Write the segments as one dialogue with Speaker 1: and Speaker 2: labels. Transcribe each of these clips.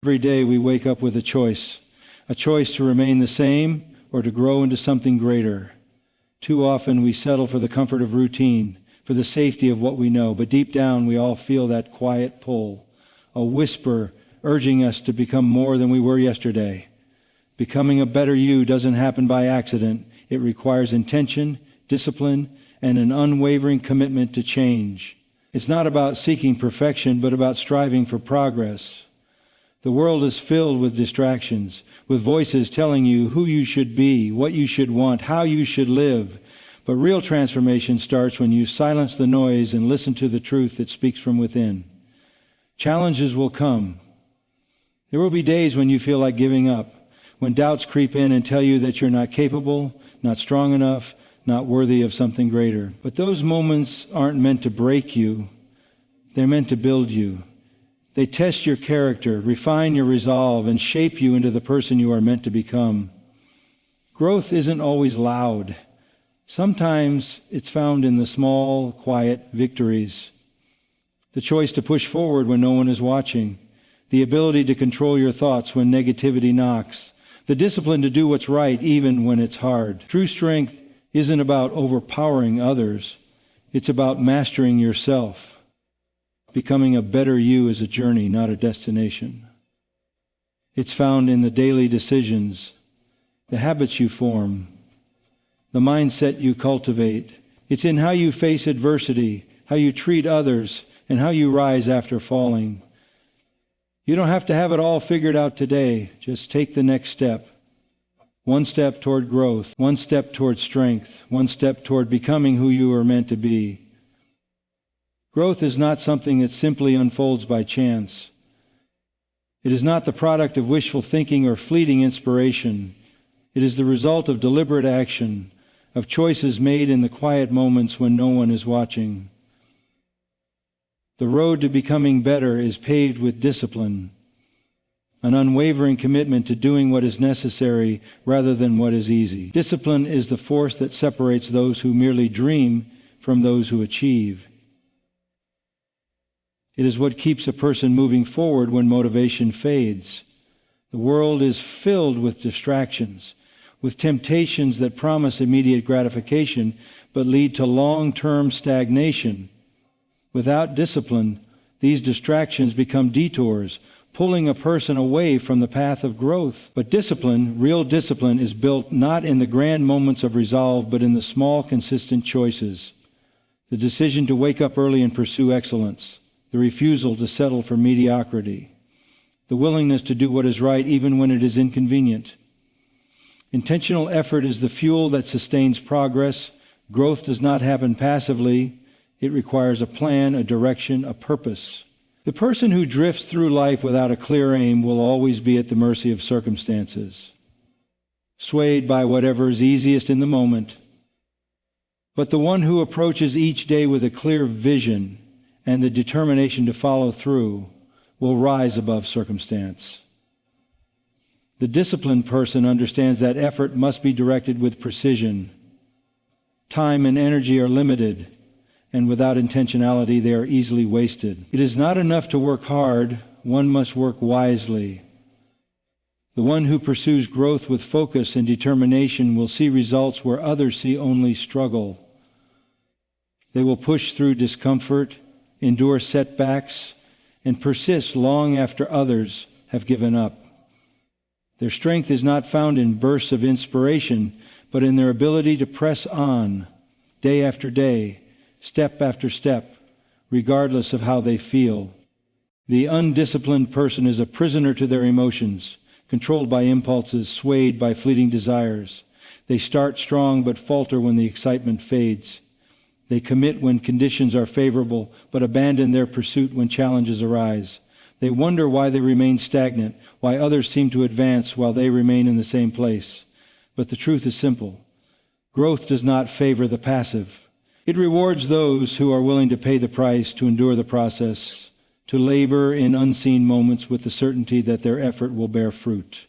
Speaker 1: Every day we wake up with a choice to remain the same or to grow into something greater. Too often we settle for the comfort of routine, for the safety of what we know, but deep down we all feel that quiet pull, a whisper urging us to become more than we were yesterday. Becoming a better you doesn't happen by accident. It requires intention, discipline, and an unwavering commitment to change. It's not about seeking perfection, but about striving for progress. The world is filled with distractions, with voices telling you who you should be, what you should want, how you should live. But real transformation starts when you silence the noise and listen to the truth that speaks from within. Challenges will come. There will be days when you feel like giving up, when doubts creep in and tell you that you're not capable, not strong enough, not worthy of something greater. But those moments aren't meant to break you. They're meant to build you. They test your character, refine your resolve, and shape you into the person you are meant to become. Growth isn't always loud. Sometimes it's found in the small, quiet victories. The choice to push forward when no one is watching. The ability to control your thoughts when negativity knocks. The discipline to do what's right even when it's hard. True strength isn't about overpowering others. It's about mastering yourself. Becoming a better you is a journey, not a destination. It's found in the daily decisions, the habits you form, the mindset you cultivate. It's in how you face adversity, how you treat others, and how you rise after falling. You don't have to have it all figured out today. Just take the next step. One step toward growth, one step toward strength, one step toward becoming who you are meant to be. Growth is not something that simply unfolds by chance. It is not the product of wishful thinking or fleeting inspiration. It is the result of deliberate action, of choices made in the quiet moments when no one is watching. The road to becoming better is paved with discipline, an unwavering commitment to doing what is necessary rather than what is easy. Discipline is the force that separates those who merely dream from those who achieve. It is what keeps a person moving forward when motivation fades. The world is filled with distractions, with temptations that promise immediate gratification but lead to long-term stagnation. Without discipline, these distractions become detours, pulling a person away from the path of growth. But discipline, real discipline, is built not in the grand moments of resolve, but in the small, consistent choices. The decision to wake up early and pursue excellence. The refusal to settle for mediocrity. The willingness to do what is right even when it is inconvenient. Intentional effort is the fuel that sustains progress. Growth does not happen passively. It requires a plan, a direction, a purpose. The person who drifts through life without a clear aim will always be at the mercy of circumstances, swayed by whatever is easiest in the moment. But the one who approaches each day with a clear vision and the determination to follow through will rise above circumstance. The disciplined person understands that effort must be directed with precision. Time and energy are limited, and without intentionality they are easily wasted. It is not enough to work hard, one must work wisely. The one who pursues growth with focus and determination will see results where others see only struggle. They will push through discomfort, endure setbacks, and persist long after others have given up. Their strength is not found in bursts of inspiration, but in their ability to press on, day after day, step after step, regardless of how they feel. The undisciplined person is a prisoner to their emotions, controlled by impulses, swayed by fleeting desires. They start strong but falter when the excitement fades. They commit when conditions are favorable, but abandon their pursuit when challenges arise. They wonder why they remain stagnant, why others seem to advance while they remain in the same place. But the truth is simple. Growth does not favor the passive. It rewards those who are willing to pay the price, to endure the process, to labor in unseen moments with the certainty that their effort will bear fruit.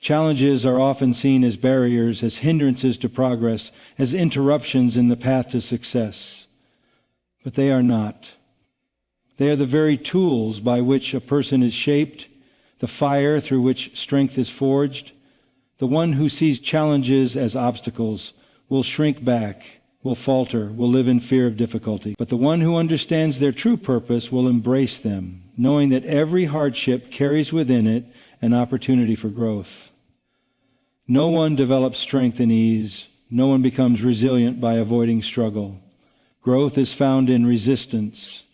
Speaker 1: Challenges are often seen as barriers, as hindrances to progress, as interruptions in the path to success. But they are not. They are the very tools by which a person is shaped, the fire through which strength is forged. The one who sees challenges as obstacles will shrink back, will falter, will live in fear of difficulty. But the one who understands their true purpose will embrace them, knowing that every hardship carries within it an opportunity for growth. No one develops strength in ease. No one becomes resilient by avoiding struggle. Growth is found in resistance.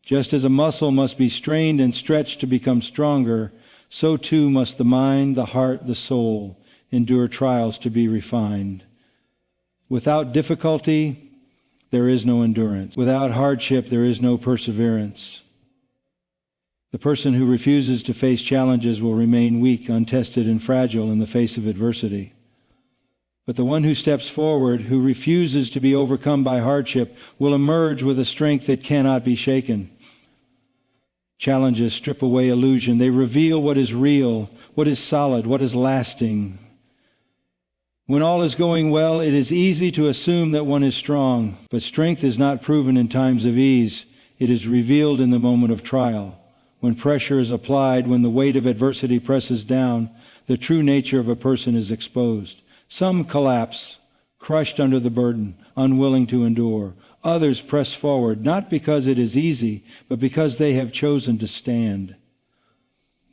Speaker 1: Just as a muscle must be strained and stretched to become stronger, so too must the mind, the heart, the soul endure trials to be refined. Without difficulty, there is no endurance. Without hardship, there is no perseverance. The person who refuses to face challenges will remain weak, untested, and fragile in the face of adversity. But the one who steps forward, who refuses to be overcome by hardship, will emerge with a strength that cannot be shaken. Challenges strip away illusion. They reveal what is real, what is solid, what is lasting. When all is going well, it is easy to assume that one is strong, but strength is not proven in times of ease. It is revealed in the moment of trial. When pressure is applied, when the weight of adversity presses down, the true nature of a person is exposed. Some collapse, crushed under the burden, unwilling to endure. Others press forward, not because it is easy, but because they have chosen to stand.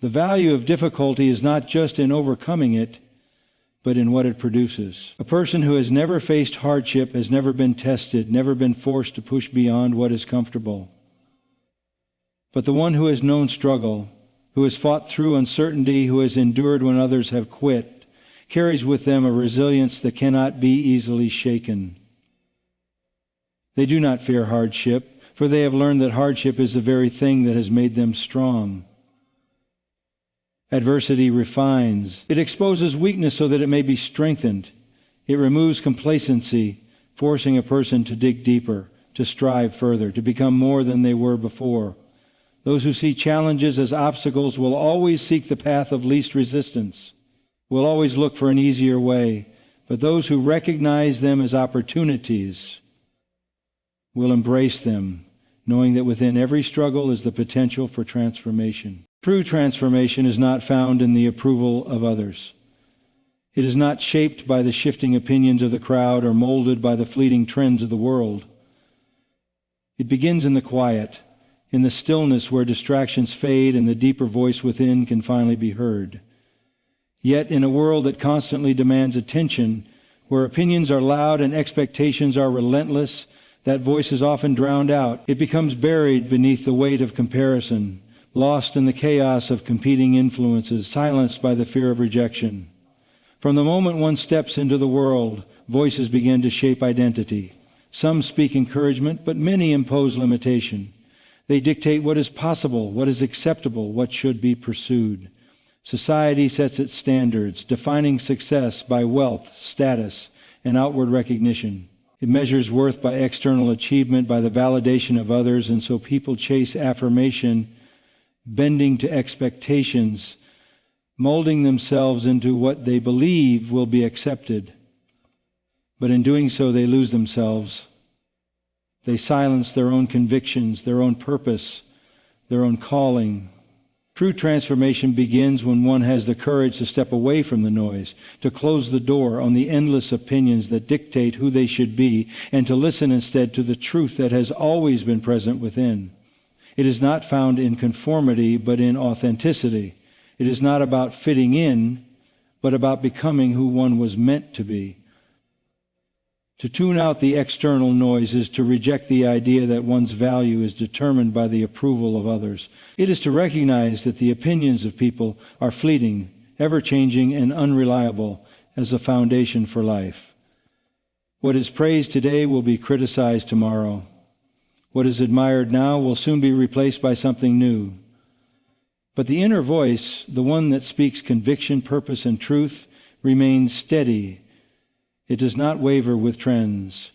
Speaker 1: The value of difficulty is not just in overcoming it, but in what it produces. A person who has never faced hardship has never been tested, never been forced to push beyond what is comfortable. But the one who has known struggle, who has fought through uncertainty, who has endured when others have quit, carries with them a resilience that cannot be easily shaken. They do not fear hardship, for they have learned that hardship is the very thing that has made them strong. Adversity refines. It exposes weakness so that it may be strengthened. It removes complacency, forcing a person to dig deeper, to strive further, to become more than they were before. Those who see challenges as obstacles will always seek the path of least resistance, will always look for an easier way. But those who recognize them as opportunities will embrace them, knowing that within every struggle is the potential for transformation. True transformation is not found in the approval of others. It is not shaped by the shifting opinions of the crowd or molded by the fleeting trends of the world. It begins in the quiet, in the stillness where distractions fade and the deeper voice within can finally be heard. Yet in a world that constantly demands attention, where opinions are loud and expectations are relentless, that voice is often drowned out. It becomes buried beneath the weight of comparison, lost in the chaos of competing influences, silenced by the fear of rejection. From the moment one steps into the world, voices begin to shape identity. Some speak encouragement, but many impose limitation. They dictate what is possible, what is acceptable, what should be pursued. Society sets its standards, defining success by wealth, status, and outward recognition. It measures worth by external achievement, by the validation of others, and so people chase affirmation, bending to expectations, molding themselves into what they believe will be accepted. But in doing so, they lose themselves. They silence their own convictions, their own purpose, their own calling. True transformation begins when one has the courage to step away from the noise, to close the door on the endless opinions that dictate who they should be, and to listen instead to the truth that has always been present within. It is not found in conformity, but in authenticity. It is not about fitting in, but about becoming who one was meant to be. To tune out the external noise is to reject the idea that one's value is determined by the approval of others. It is to recognize that the opinions of people are fleeting, ever-changing, and unreliable as a foundation for life. What is praised today will be criticized tomorrow. What is admired now will soon be replaced by something new. But the inner voice, the one that speaks conviction, purpose, and truth, remains steady. It does not waver with trends,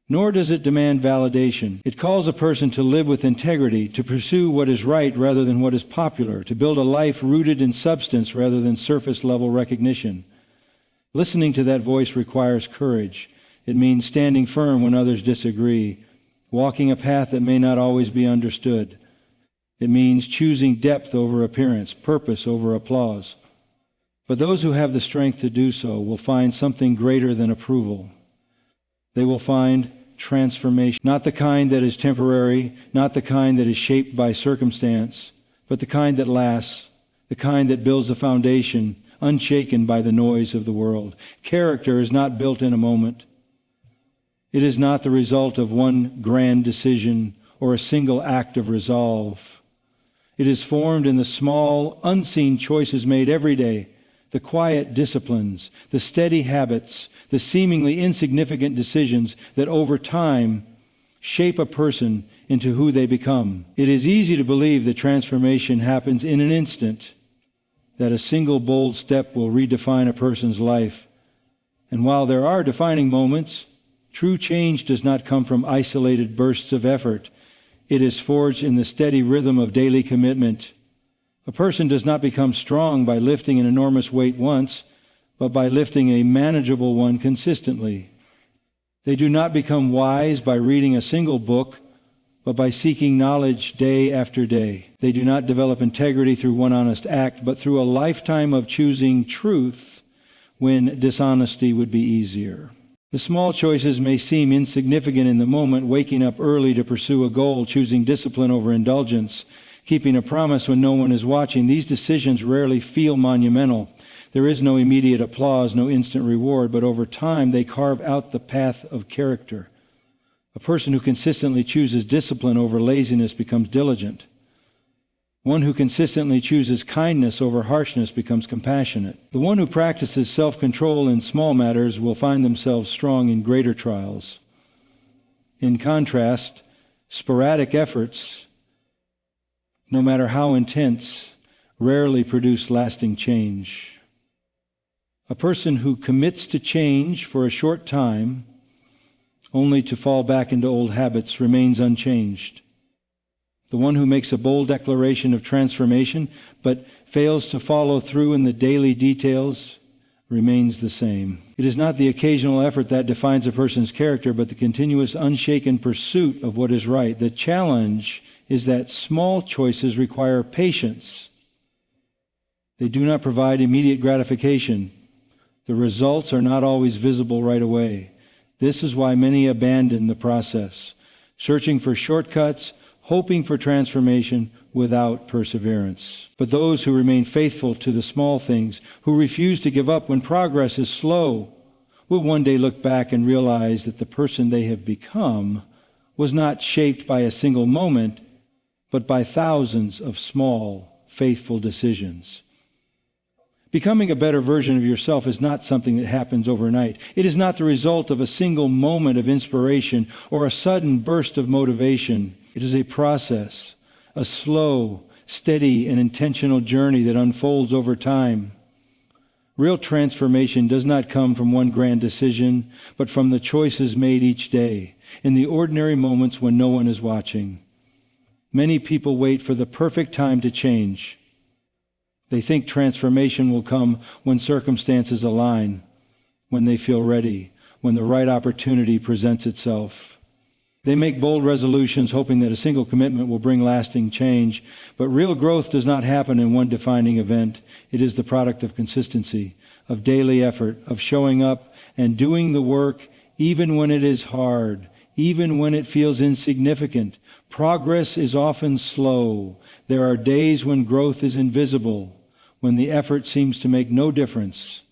Speaker 1: nor does it demand validation. It calls a person to live with integrity, to pursue what is right rather than what is popular, to build a life rooted in substance rather than surface-level recognition. Listening to that voice requires courage. It means standing firm when others disagree, walking a path that may not always be understood. It means choosing depth over appearance, purpose over applause. But those who have the strength to do so will find something greater than approval. They will find transformation, not the kind that is temporary, not the kind that is shaped by circumstance, but the kind that lasts, the kind that builds a foundation unshaken by the noise of the world. Character is not built in a moment. It is not the result of one grand decision or a single act of resolve. It is formed in the small, unseen choices made every day, the quiet disciplines, the steady habits, the seemingly insignificant decisions that over time shape a person into who they become. It is easy to believe that transformation happens in an instant, that a single bold step will redefine a person's life. And while there are defining moments, true change does not come from isolated bursts of effort. It is forged in the steady rhythm of daily commitment. A person does not become strong by lifting an enormous weight once, but by lifting a manageable one consistently. They do not become wise by reading a single book, but by seeking knowledge day after day. They do not develop integrity through one honest act, but through a lifetime of choosing truth when dishonesty would be easier. The small choices may seem insignificant in the moment, waking up early to pursue a goal, choosing discipline over indulgence, keeping a promise when no one is watching. These decisions rarely feel monumental. There is no immediate applause, no instant reward, but over time they carve out the path of character. A person who consistently chooses discipline over laziness becomes diligent. One who consistently chooses kindness over harshness becomes compassionate. The one who practices self-control in small matters will find themselves strong in greater trials. In contrast, sporadic efforts, no matter how intense, rarely produce lasting change. A person who commits to change for a short time, only to fall back into old habits, remains unchanged. The one who makes a bold declaration of transformation but fails to follow through in the daily details remains the same. It is not the occasional effort that defines a person's character, but the continuous unshaken pursuit of what is right. The challenge is that small choices require patience. They do not provide immediate gratification. The results are not always visible right away. This is why many abandon the process, searching for shortcuts, hoping for transformation without perseverance. But those who remain faithful to the small things, who refuse to give up when progress is slow, will one day look back and realize that the person they have become was not shaped by a single moment, but by thousands of small, faithful decisions. Becoming a better version of yourself is not something that happens overnight. It is not the result of a single moment of inspiration or a sudden burst of motivation. It is a process, a slow, steady, and intentional journey that unfolds over time. Real transformation does not come from one grand decision, but from the choices made each day, in the ordinary moments when no one is watching. Many people wait for the perfect time to change. They think transformation will come when circumstances align, when they feel ready, when the right opportunity presents itself. They make bold resolutions hoping that a single commitment will bring lasting change, but real growth does not happen in one defining event. It is the product of consistency, of daily effort, of showing up and doing the work even when it is hard, even when it feels insignificant. Progress is often slow. There are days when growth is invisible, when the effort seems to make no difference.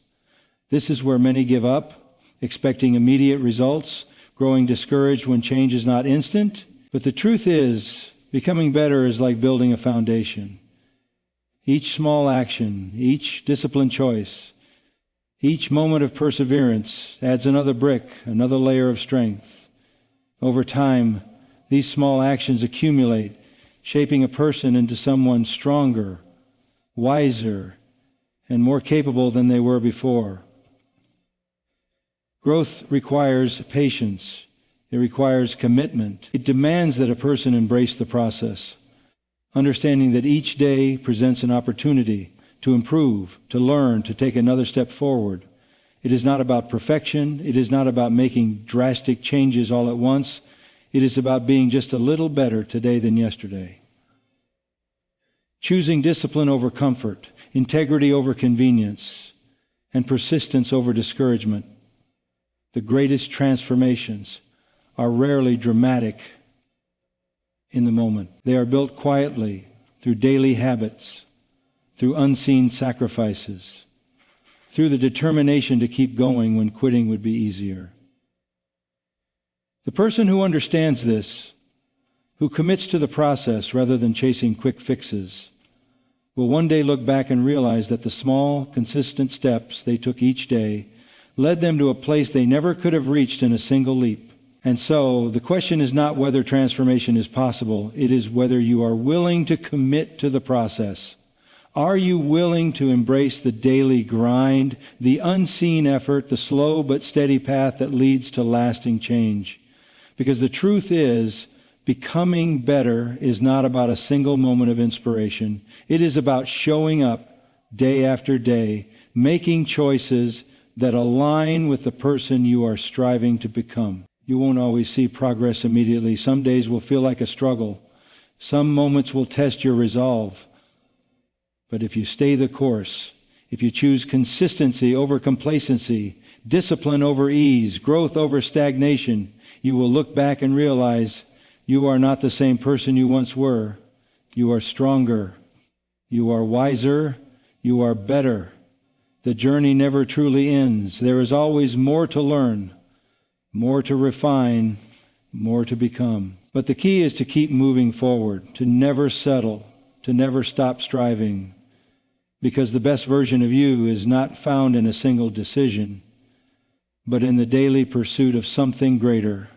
Speaker 1: This is where many give up, expecting immediate results, growing discouraged when change is not instant. But the truth is, becoming better is like building a foundation. Each small action, each disciplined choice, each moment of perseverance adds another brick, another layer of strength. Over time, these small actions accumulate, shaping a person into someone stronger, wiser, and more capable than they were before. Growth requires patience. It requires commitment. It demands that a person embrace the process, understanding that each day presents an opportunity to improve, to learn, to take another step forward. It is not about perfection. It is not about making drastic changes all at once. It is about being just a little better today than yesterday. choosing discipline over comfort, integrity over convenience, and persistence over discouragement. The greatest transformations are rarely dramatic in the moment. They are built quietly through daily habits, through unseen sacrifices, through the determination to keep going when quitting would be easier. The person who understands this, who commits to the process rather than chasing quick fixes, will one day look back and realize that the small, consistent steps they took each day led them to a place they never could have reached in a single leap. And so, the question is not whether transformation is possible, it is whether you are willing to commit to the process. Are you willing to embrace the daily grind, the unseen effort, the slow but steady path that leads to lasting change? Because the truth is, becoming better is not about a single moment of inspiration. It is about showing up day after day, making choices that align with the person you are striving to become. You won't always see progress immediately. Some days will feel like a struggle. Some moments will test your resolve. But if you stay the course, if you choose consistency over complacency, discipline over ease, growth over stagnation, you will look back and realize you are not the same person you once were. You are stronger. You are wiser. You are better. The journey never truly ends. There is always more to learn, more to refine, more to become. But the key is to keep moving forward, to never settle, to never stop striving, because the best version of you is not found in a single decision, but in the daily pursuit of something greater.